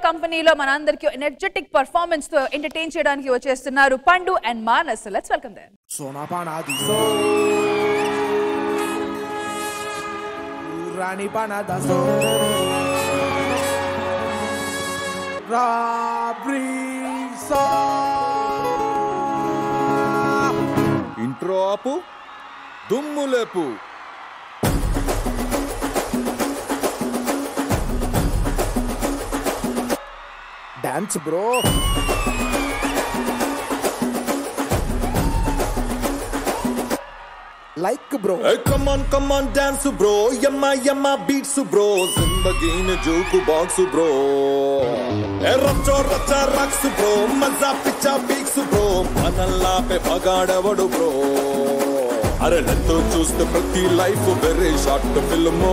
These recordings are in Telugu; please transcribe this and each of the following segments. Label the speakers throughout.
Speaker 1: కంపెనీలో మనందరికీ ఎనర్జెటిక్ పర్ఫార్మెన్స్ తో ఎంటర్టైన్ చేయడానికి వచ్చేస్తున్నారు Pandu and Manas. Let's welcome them.
Speaker 2: సోనా పానా దిసో రాణి పానా దసో రాబ్రీసా
Speaker 3: ఇంట్రో ఆపు, దుమ్ము లేపు.
Speaker 2: Dance bro. Like bro.
Speaker 3: Come on dance bro, యమ్మా బీట్స్ బ్రో, జిందగీని జూకు బాక్స్ బ్రో, రచ్చో రచ్చా రక్స్ బ్రో, మజా పిచ్చా పీక్స్ బ్రో, మనల్లా పే పగాడవడు బ్రో. అరే లెంతో చూస్తే ప్రతి లైఫ్ వెరీ షార్ట్ ఫిల్మ్,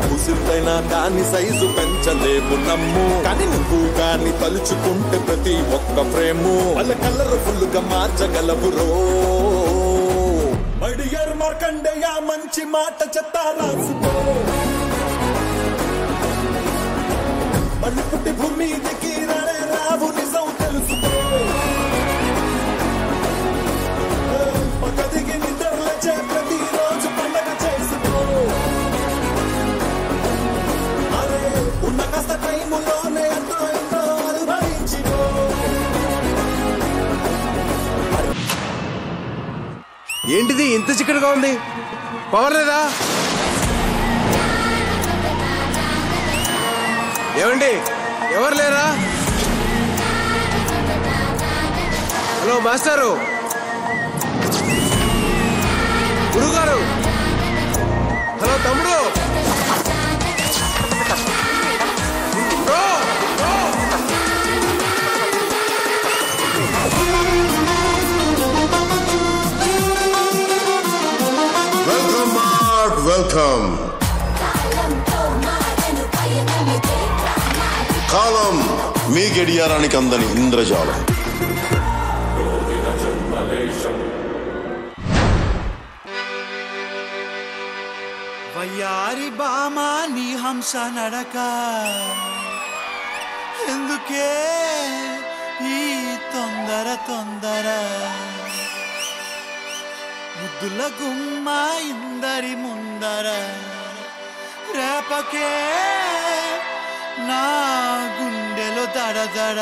Speaker 3: కూసిందైనా దాని సైజు పెంచలేవు నమ్ము, కానీ నువ్వు గాని తలుచుకుంటే ప్రతి ఒక్క ఫ్రేము వాళ్ళ కలర్ఫుల్ గా మార్చగలవు రో. మై డియర్ మార్కండేయ మంచి మాట చెత్త రాసుకో, మళ్ళీ పుట్టి భూమి దిగి రావు నిజం తెలుసుకో. పక్కదిగి నిద్రలచే ప్రతిరోజు పండగ చేసుకో. అరే ఉన్న కాస్త టైములోనే ఎంతో ఎంతో అనుభవించుకో.
Speaker 4: ఏంటిది ఇంత చిక్కడుగా ఉంది? పవర్ లేదా? ఏమండి, ఎవరు లేరా? హలో మాస్టారు, గురువు గారు, హలో తమ్ముడు.
Speaker 5: వెల్కమ్. కాలం మీ గడియారానికి అందని ఇంద్రజాలం.
Speaker 6: వయ్యారి బామా నీ హంస నడక, ఎందుకే ఈ తొందర తొందర, ముద్దుల గుమ్మ ఇందరి ముందర, రేపకే నా గుండెలో దడదడ.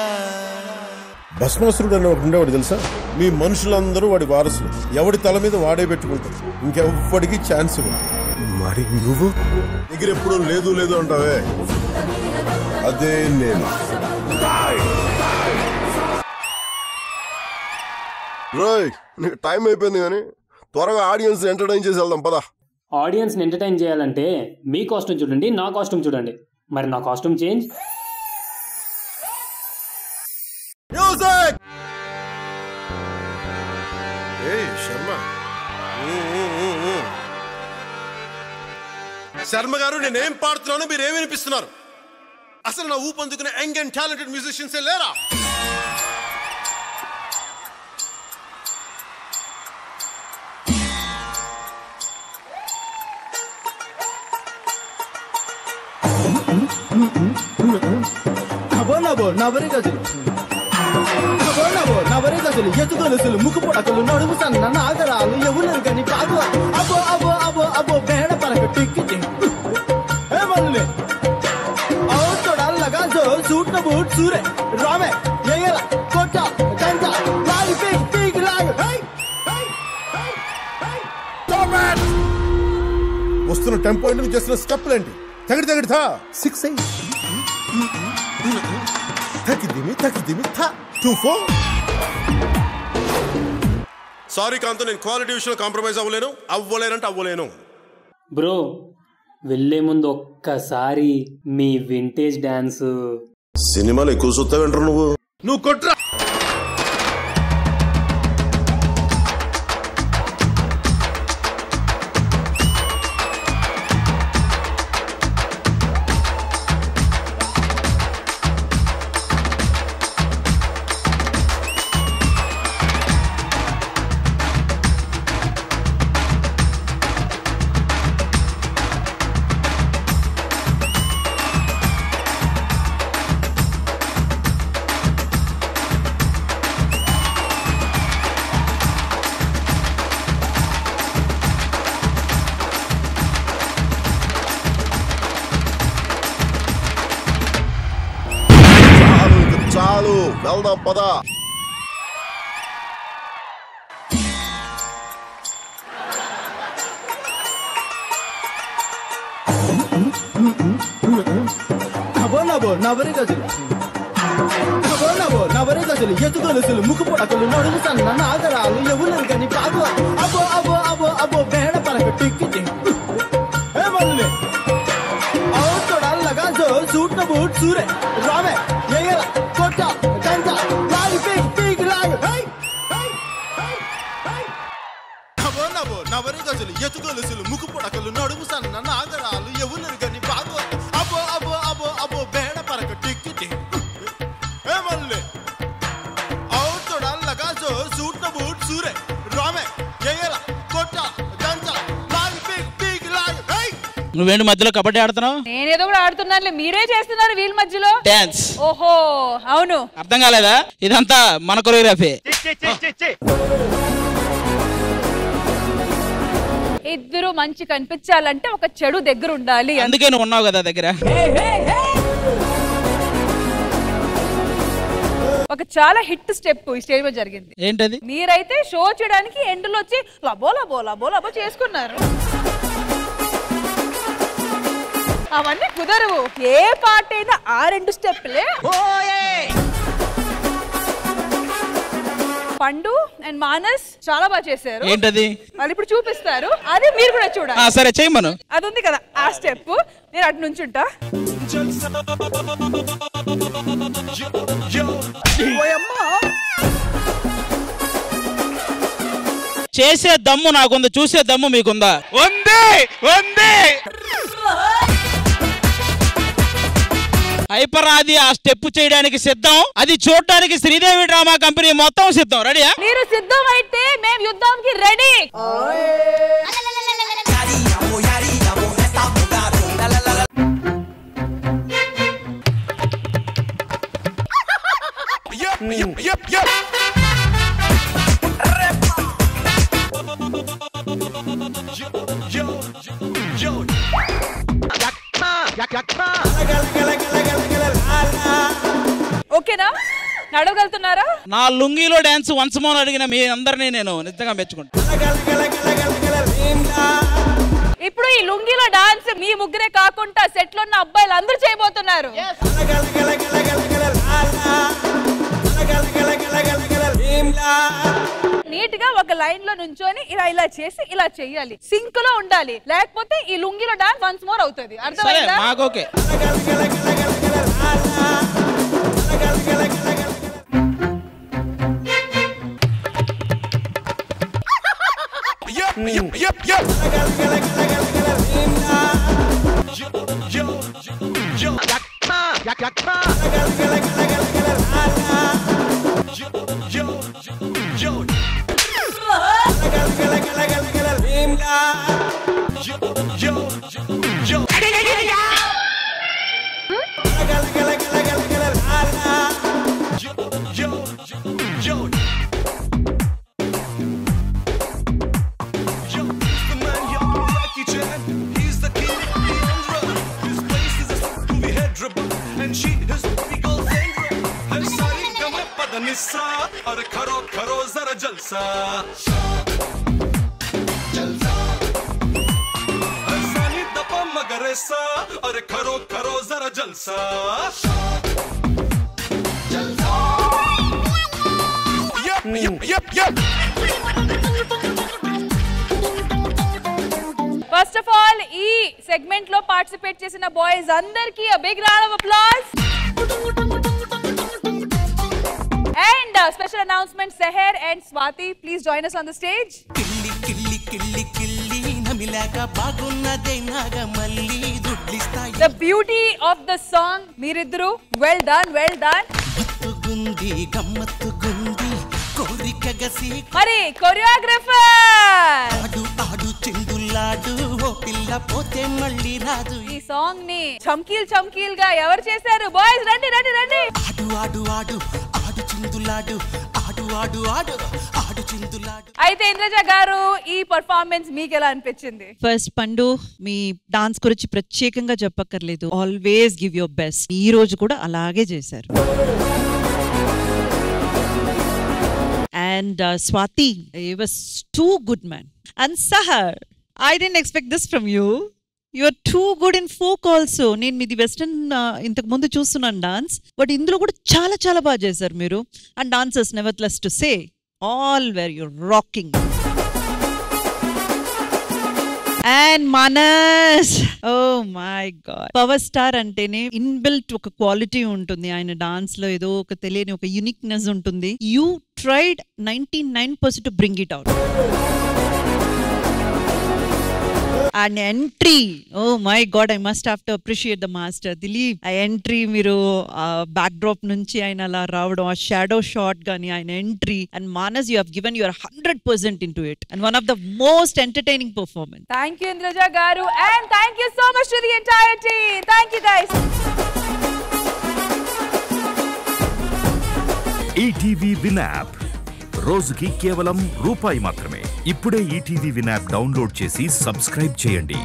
Speaker 7: భస్మాసురుడు అని ఒకటి ఉండేవాడు తెలుసా? మీ మనుషులందరూ వాడి వారసులు, ఎవడి తల మీద వాడే పెట్టుకుంటాడు, ఇంకెవ్వడికి ఛాన్స్ ఇవ్వడు.
Speaker 5: మరి నువ్వు
Speaker 7: ఎగిరెప్పుడు లేదు లేదు అంటావే, అదే నేను.
Speaker 5: రాయ్, నీకు టైం అయిపోయింది కానీ త్వరగా ఆడియన్స్ ఎంటర్టైన్ చేసి వెళ్దాం పదా.
Speaker 8: ఆడియన్స్ ని ఎంటర్టైన్ చేయాలంటే మీ కాస్ట్యూమ్ చూడండి, నా కాస్ట్యూమ్ చూడండి. మరి నా కాస్ట్యూమ్ చేంజ్.
Speaker 5: మ్యూజిక్. శర్మ గారు, నేనేం పాడుతున్నాను మీరేం వినిపిస్తున్నారు? అసలు నా ఊపందుకునే యంగ్ అండ్ టాలెంటెడ్ మ్యూజిషియన్స్ లేరా?
Speaker 2: ఎత్తుగొలుసులు ముక్కు పొడకలు నడుము సన్న నాగరాలు ఎవరు కని కాదు. అబో అబో అబో అబో బేడ పలక టిక్కి మనులే అవుతాడల్లగా సూట్న బూట్ సూరే రామే ఎయ్యల కొట్ట గంట లాగి పీక్ పీక్ లాగి.
Speaker 7: వస్తున్న టెంపో ఎందుకు చేస్తున్న స్టెప్పులు ఏంటి? తగిడి తగిడి థా 6 8 తగ్గిదిమి థా 2 4.
Speaker 5: సారీ కాంతో, నేను క్వాలిటీ విషయంలో కాంప్రమైజ్ అవ్వలేను.
Speaker 8: బ్రో, వెళ్లే ముందు ఒక్కసారి మీ వింటేజ్ డాన్స్
Speaker 7: సినిమాలు ఎక్కువ చూస్తావేంటారు నువ్వు
Speaker 5: కొట్రా.
Speaker 7: చాలు వెళ్దాం పద.
Speaker 2: నవరి గజలు నవరి గజలు ఎత్తు గొలుసులు ముక్కు పొడకలు నడుము సన్న నాగరాలు ఎవరు కని పాదు అబో అబో అబో అబో బేడ పలక టిక్కి తొడల్లగా సూట్ న బూట్ సూరే రామే ఎగల కొట్ట గంట లాగి పీక్ పీక్ లాగి
Speaker 5: నవరి గజలు ఎత్తు గొలుసులు ముక్కు పొడకలు నడుము సన్న నాగరాలు ఎవరు కని పాదు అబో అబో అబో అబో బేడ పలక టిక్కి सूट न बूट सूरे रामे येला कोटा गंजा लाग पिक पिक लाग हे
Speaker 9: నువ్వేంటి మధ్యలో కబడ్డీ ఆడుతున్నావు?
Speaker 1: నేనేదో కూడా ఆడుతున్నానులే, మీరే చేస్తున్నారు వీళ్ళ మధ్యలో
Speaker 9: డాన్స్.
Speaker 1: ఓహో అవును,
Speaker 9: అర్థం కాలేదా? ఇదంతా మన కొరియోగ్రఫీ.
Speaker 1: ఇద్దరు మంచి కనిపించాలంటే ఒక చెడు దగ్గర ఉండాలి,
Speaker 9: అందుకే నువ్వు ఉన్నావు కదా దగ్గర.
Speaker 1: ఒక చాలా హిట్ స్టెప్ ఈ స్టేజ్ మీద జరిగింది.
Speaker 9: ఏంటది?
Speaker 1: మీరైతే షో చేయడానికి ఎండ్లో వచ్చి లబో లబో లబో లబో చేసుకున్నారు. అవన్నీ కుదరవు, ఏ పాట అయినా ఆ రెండు స్టెప్లే. పండు అండ్ మానస్ చాలా బాగా చేశారు.
Speaker 9: ఏంటది?
Speaker 1: వాళ్ళు ఇప్పుడు చూపిస్తారు, అది మీరు కూడా చూడాలి.
Speaker 9: సరే చేయమను.
Speaker 1: అది ఉంది కదా ఆ స్టెప్, నేను అటు నుంచి ఉంటా.
Speaker 9: చేసే దమ్ము నాకుంది, చూసే దమ్ము మీకుందా? ఉంది ఉంది. హైపర్ ఆది ఆ స్టెప్ చేయడానికి సిద్ధం, అది చూడడానికి శ్రీదేవి డ్రామా కంపెనీ మొత్తం సిద్ధం. రెడీయా?
Speaker 1: మీరు సిద్ధం అయితే మేము యుద్ధానికి రెడీ. ఓకేనా? నడవగలుగుతున్నారా?
Speaker 9: నా లుంగిలో డాన్స్ వన్స్ మోర్ అడిగిన మీ అందరినీ నేను నిజంగా మెచ్చుకుంటా.
Speaker 1: ఇప్పుడు ఈ లుంగిలో డాన్స్ మీ ముగ్గురే కాకుండా సెట్ లో ఉన్న అబ్బాయిలు అందరూ చేయబోతున్నారు. నీట్ గా ఒక లైన్ లో నుంచొని ఇలా ఇలా చేసి ఇలా చెయ్యాలి, సింక్ లో ఉండాలి, లేకపోతే ఈ లుంగిలో డాన్స్ వన్స్ మోర్ అవుతుంది. అర్థమైందా?
Speaker 9: మాకోకే.
Speaker 3: और करो करो जरा जलसा हसानी दपा मगर ऐसा और करो करो जरा जलसा
Speaker 1: ఫస్ట్ ఆఫ్ ఆల్ ఈ సెగ్మెంట్ లో పార్టిసిపేట్ చేసిన బాయ్స్ అందరికీ a big round of applause. And special announcement, Seher and Swati, please join us on the stage.
Speaker 6: Killi Killi Killi Killi నమిలాగా బాగున్నదే Nagamalli దుడ్లిస్తాయి.
Speaker 1: The beauty of the song, మీరిద్దరు well done, well done.
Speaker 6: మత్తుగుంది గమ్మత్తుగుంది కోరికగసి
Speaker 1: మరి choreographer
Speaker 6: ఆడు ఆడు చిందులాడు ఓ పిల్ల పోతే మళ్ళీ రాదు.
Speaker 1: ఈ సాంగ్ ని చమ్కీల్ గా ఎవరు చేశారు? బాయ్స్ రండి రండి రండి.
Speaker 6: ఆడు ఆడు ఆడు ఆడు చిందులాడు ఆడు ఆడు ఆడు ఆడు చిందులాడు.
Speaker 1: అయితే ఇంద్రజ గారు, ఈ పర్ఫార్మెన్స్ మీకు ఎలా అనిపించింది?
Speaker 10: ఫస్ట్ పండు, మీ డాన్స్ గురించి ప్రత్యేకంగా చెప్పక్కర్లేదు. Always give your best. ఈ రోజు కూడా అలాగే చేశారు. And Swati, you was too good, man. And Sahar, I didn't expect this from you. You are too good in folk also. నేను మీది వెస్టర్న్ ఇంతకు ముందు చూస్తున్నాను డాన్స్, బట్ ఇందులో కూడా చాలా చాలా బాగా చేశారు మీరు. And dancers needless to say all were you rocking. And Manas, oh my god, power star అంటేనే ఇన్బిల్ట్ ఒక క్వాలిటీ ఉంటుంది ఆయన డాన్స్ లో. ఏదో ఒక తెలియని ఒక యూనిక్నెస్ ఉంటుంది. You tried 99% to bring it out. And entry, oh my god, I must have to appreciate the master Dileep. ఆ ఎంట్రీ, మీరు బ్యాక్ డ్రాప్ నుంచి ఆయన అలా రావడం, ఆ షాడో షాట్ గానీ ఆయన entry. And Manas, you have given your 100% into it and one of the most entertaining performance.
Speaker 1: Thank you Indraja garu, and thank you so much to the entire team. Thank you guys.
Speaker 11: ETV win app రోజుకి కేవలం రూపాయి మాత్రమే. ఇప్పుడే ఈటీవీ విన్ యాప్ డౌన్లోడ్ చేసి సబ్స్క్రైబ్ చేయండి.